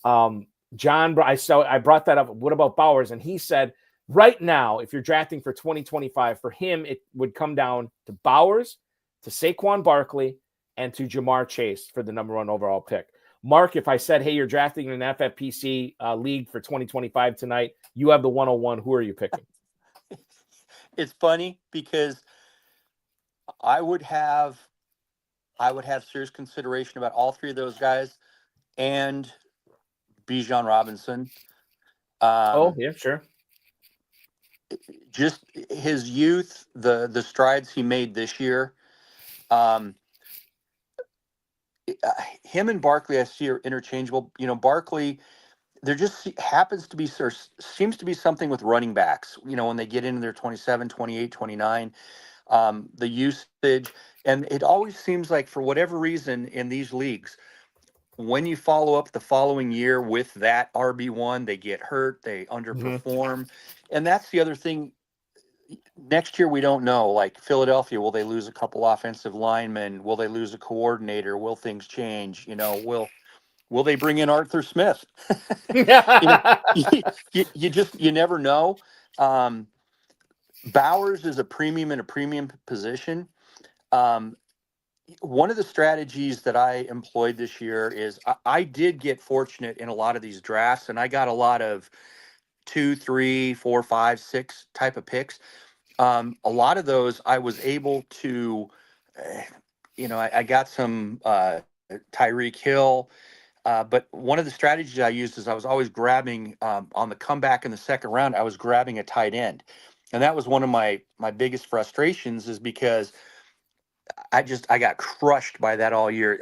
John, I brought that up. What about Bowers? And he said, right now, if you're drafting for 2025, for him, it would come down to Bowers, to Saquon Barkley, and to Jamar Chase for the number 1 overall pick. Mark, if I said, hey, you're drafting in an FFPC league for 2025 tonight, you have the 101. Who are you picking? It's funny because I would have serious consideration about all 3 of those guys and Bijan Robinson. Yeah, sure. Just his youth, the strides he made this year. Him and Barkley, I see, are interchangeable. Barkley, there just seems to be something with running backs, when they get into their 27, 28, 29, the usage. And it always seems like, for whatever reason in these leagues, when you follow up the following year with that RB1, they get hurt, they underperform. And that's the other thing. Next year, we don't know. Like Philadelphia, will they lose a couple offensive linemen? Will they lose a coordinator? Will things change? Will they bring in Arthur Smith? You never know. Bowers is a premium in a premium position. One of the strategies that I employed this year is I did get fortunate in a lot of these drafts, and I got a lot of 2, 3, 4, 5, 6 type of picks. A lot of those I was able to, I got some Tyreek Hill. But one of the strategies I used is I was always grabbing on the comeback in the second round, I was grabbing a tight end. And that was one of my biggest frustrations, is because I got crushed by that all year.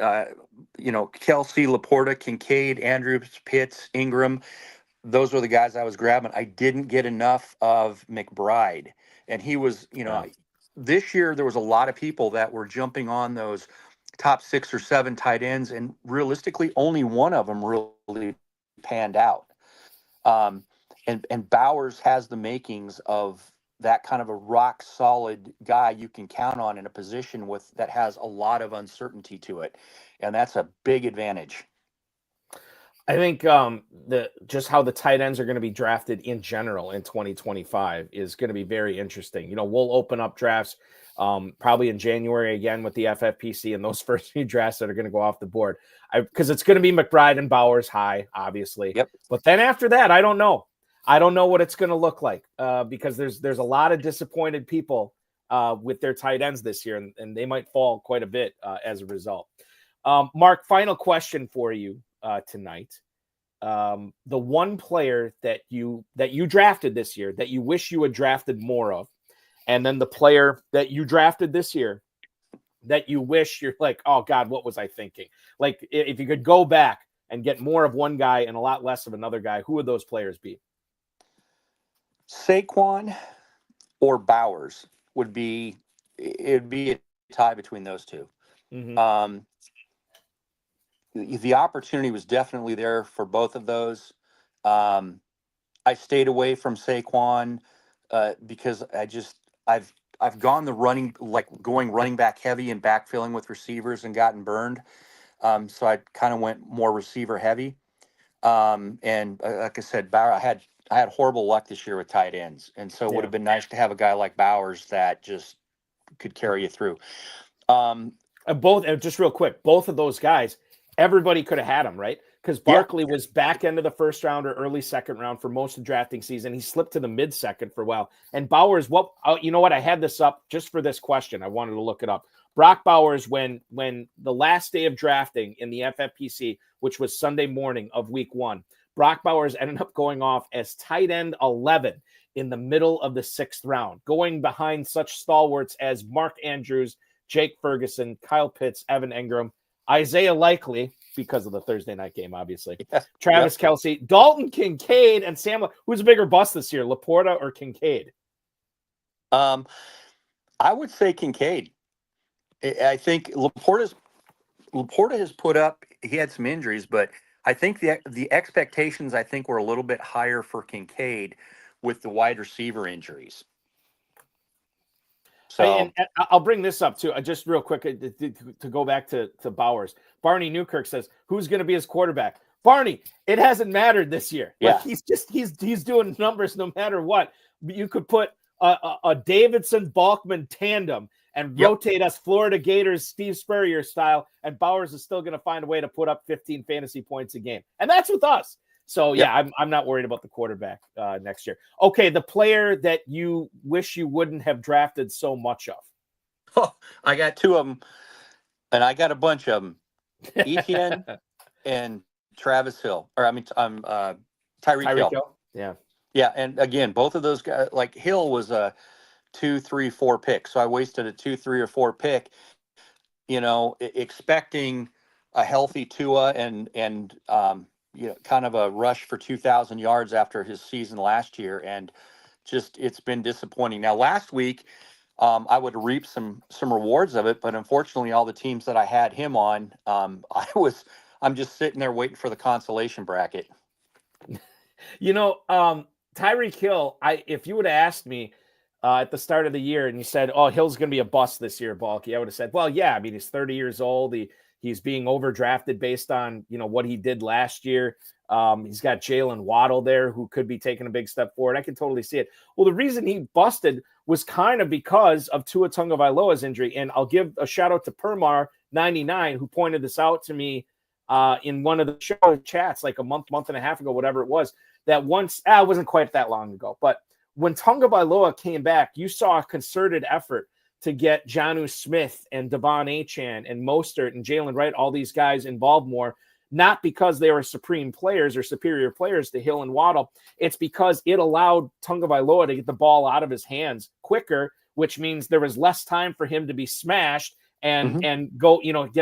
Kelsey, Laporta, Kincaid, Andrews, Pitts, Ingram, those were the guys I was grabbing. I didn't get enough of McBride. And he was, this year there was a lot of people that were jumping on those top 6 or 7 tight ends, and realistically only one of them really panned out. And Bowers has the makings of that kind of a rock solid guy you can count on in a position that has a lot of uncertainty to it. And that's a big advantage. I think just how the tight ends are going to be drafted in general in 2025 is going to be very interesting. We'll open up drafts probably in January again with the FFPC and those first few drafts that are going to go off the board, because it's going to be McBride and Bowers high, obviously. Yep. But then after that, I don't know. I don't know what it's going to look like because there's a lot of disappointed people with their tight ends this year, and they might fall quite a bit as a result. Mark, final question for you tonight. The one player that you drafted this year that you wish you had drafted more of, and then the player that you drafted this year that you wish you're like, oh God, what was I thinking? Like, if you could go back and get more of one guy and a lot less of another guy, who would those players be? Saquon or Bowers it'd be a tie between those two. Mm-hmm. The opportunity was definitely there for both of those. I stayed away from Saquon because I've gone going running back heavy and backfilling with receivers and gotten burned. So I kind of went more receiver heavy. And like I said, Bauer, I had horrible luck this year with tight ends, and so it would have been nice to have a guy like Bowers that just could carry you through. Just real quick, both of those guys, everybody could have had them, right? Because Barkley was back end of the first round or early second round for most of the drafting season. He slipped to the mid second for a while. And Bowers, I had this up just for this question. I wanted to look it up. Brock Bowers, when the last day of drafting in the FFPC, which was Sunday morning of week 1, Brock Bowers ended up going off as tight end 11 in the middle of the 6th round, going behind such stalwarts as Mark Andrews, Jake Ferguson, Kyle Pitts, Evan Engram, Isaiah Likely, because of the Thursday night game, obviously, Travis Kelce, Dalton Kincaid, and Sam. Who's a bigger bust this year, Laporta or Kincaid? I would say Kincaid. I think Laporta has put up. He had some injuries, but I think the expectations were a little bit higher for Kincaid with the wide receiver injuries. So and I'll bring this up too, just real quick to go back to Bowers. Barney Newkirk says, "Who's going to be his quarterback?" Barney, it hasn't mattered this year. Yeah, he's doing numbers no matter what. You could put a Davidson Balkman tandem and rotate us Florida Gators Steve Spurrier style, and Bowers is still going to find a way to put up 15 fantasy points a game, and that's with us. So I'm not worried about the quarterback next year. Okay, the player that you wish you wouldn't have drafted so much of. Oh, I got 2 of them, and I got a bunch of them. Etienne and Travis Hill, Tyreek Hill. Yeah, and again, both of those guys. Like Hill was a 2, 3, 4 pick, so I wasted a 2, 3, or 4 pick. Expecting a healthy Tua and kind of a rush for 2,000 yards after his season last year, and just it's been disappointing. Now, last week, I would reap some rewards of it, but unfortunately, all the teams that I had him on, I'm just sitting there waiting for the consolation bracket. Tyreek Hill, if you would have asked me at the start of the year and you said, "Oh, Hill's going to be a bust this year, Balky," I would have said, "Well, yeah. I mean, he's 30 years old. He's being overdrafted based on, what he did last year. He's got Jalen Waddle there who could be taking a big step forward. I can totally see it. Well, the reason he busted was kind of because of Tua Tagovailoa's injury. And I'll give a shout out to Permar99 who pointed this out to me in one of the show chats like a month and a half ago, whatever it was, that once, it wasn't quite that long ago, but when Tagovailoa came back, you saw a concerted effort to get Jonnu Smith and Devon Achane and Mostert and Jalen Wright, all these guys involved more, not because they were supreme players or superior players to Hill and Waddle. It's because it allowed Tagovailoa to get the ball out of his hands quicker, which means there was less time for him to be smashed and go,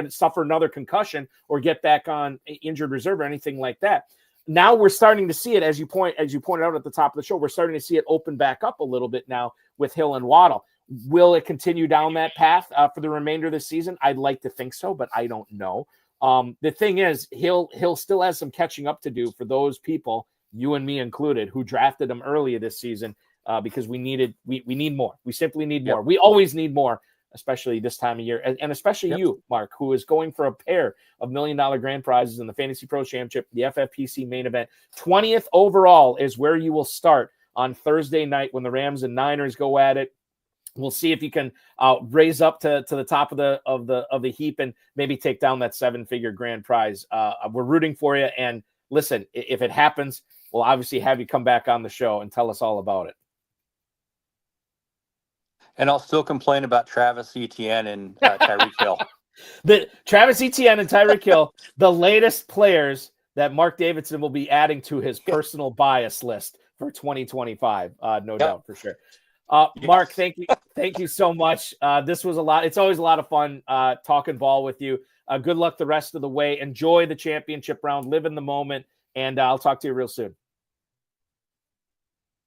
suffer another concussion or get back on injured reserve or anything like that. Now we're starting to see it, as you pointed out at the top of the show, we're starting to see it open back up a little bit now with Hill and Waddle. Will it continue down that path for the remainder of the season? I'd like to think so, but I don't know. The thing is, Hill still has some catching up to do for those people, you and me included, who drafted him earlier this season because we need more. We simply need more. We always need more, especially this time of year, and especially you, Mark, who is going for a pair of $1 million grand prizes in the FantasyPros Championship, the FFPC Main Event. 20th overall is where you will start on Thursday night when the Rams and Niners go at it. We'll see if you can raise up to the top of the heap and maybe take down that 7-figure grand prize. We're rooting for you. And listen, if it happens, we'll obviously have you come back on the show and tell us all about it. And I'll still complain about Travis Etienne and Tyreek Hill. The Travis Etienne and Tyreek Hill, the latest players that Marc Davidson will be adding to his personal bias list for 2025. No doubt, for sure. Mark, thank you so much. This was a lot. It's always a lot of fun talking ball with you. Good luck the rest of the way. Enjoy the championship round. Live in the moment, and I'll talk to you real soon.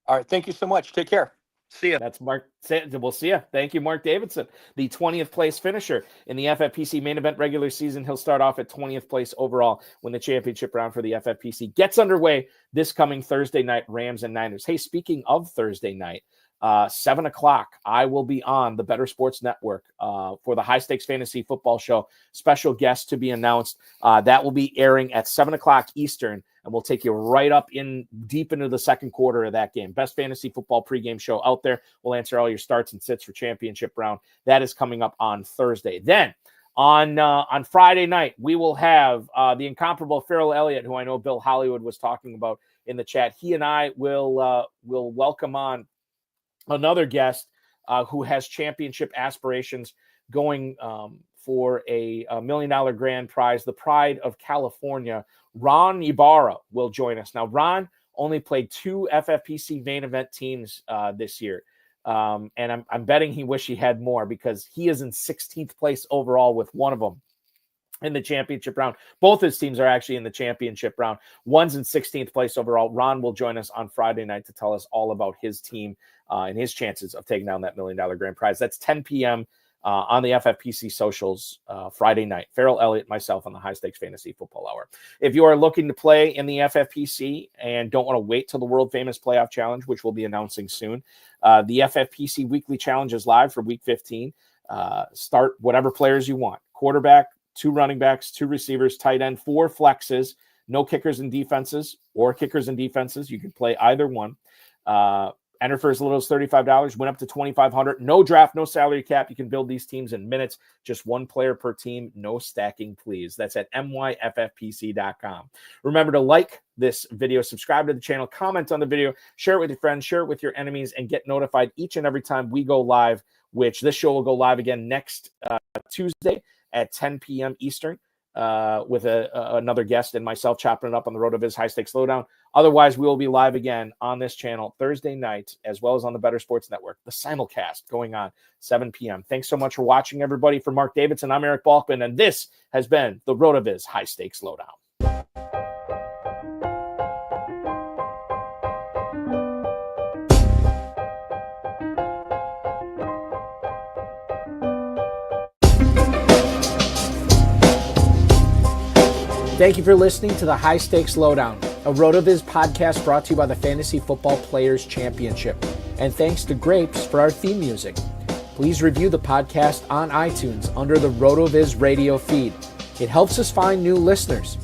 All right. Thank you so much. Take care. See you. That's Mark. We'll see you. Thank you, Marc Davidson, the 20th place finisher in the FFPC main event regular season. He'll start off at 20th place overall when the championship round for the FFPC gets underway this coming Thursday night, Rams and Niners. Hey, speaking of Thursday night, 7 o'clock, I will be on the Better Sports Network for the High Stakes Fantasy Football Show. Special guest to be announced. That will be airing at 7 o'clock Eastern, and we'll take you right up deep into the second quarter of that game. Best fantasy football pregame show out there. We'll answer all your starts and sits for championship round. That is coming up on Thursday. Then on Friday night, we will have the incomparable Farrell Elliott, who I know Bill Hollywood was talking about in the chat. He and I will welcome on another guest who has championship aspirations, going for a $1 million grand prize. The Pride of California, Ron Ibarra, will join us. Now, Ron only played 2 FFPC main event teams this year. And I'm betting he wish he had more, because he is in 16th place overall with one of them in the championship round. Both his teams are actually in the championship round. One's in 16th place overall. Ron will join us on Friday night to tell us all about his team and his chances of taking down that $1 million grand prize. That's 10 p.m. On the FFPC socials Friday night. Farrell Elliott, myself on the High Stakes Fantasy Football Hour. If you are looking to play in the FFPC and don't want to wait till the world famous playoff challenge, which we'll be announcing soon, the FFPC weekly challenge is live for week 15. Start whatever players you want. Quarterback, 2 running backs, 2 receivers, tight end, 4 flexes, no kickers and defenses, or kickers and defenses. You can play either one. Enter for as little as $35, win up to $2,500. No draft, no salary cap. You can build these teams in minutes. Just 1 player per team. No stacking, please. That's at myffpc.com. Remember to like this video, subscribe to the channel, comment on the video, share it with your friends, share it with your enemies, and get notified each and every time we go live, which this show will go live again next Tuesday at 10 p.m. Eastern. With another guest and myself chopping it up on the RotoViz High-Stakes Lowdown. Otherwise, we will be live again on this channel Thursday night, as well as on the Better Sports Network. The simulcast going on 7 p.m. Thanks so much for watching, everybody. For Marc Davidson, I'm Eric Balkman, and this has been the RotoViz High-Stakes Lowdown. Thank you for listening to the High Stakes Lowdown, a RotoViz podcast brought to you by the Fantasy Football Players Championship. And thanks to Grapes for our theme music. Please review the podcast on iTunes under the RotoViz radio feed. It helps us find new listeners.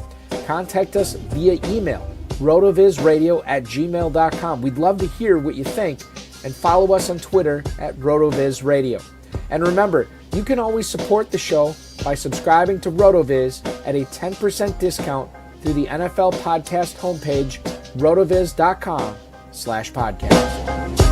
Contact us via email, rotovizradio@gmail.com. We'd love to hear what you think, and follow us on Twitter at RotoVizRadio. And remember, you can always support the show by subscribing to RotoViz at a 10% discount through the NFL podcast homepage, rotoviz.com/podcast.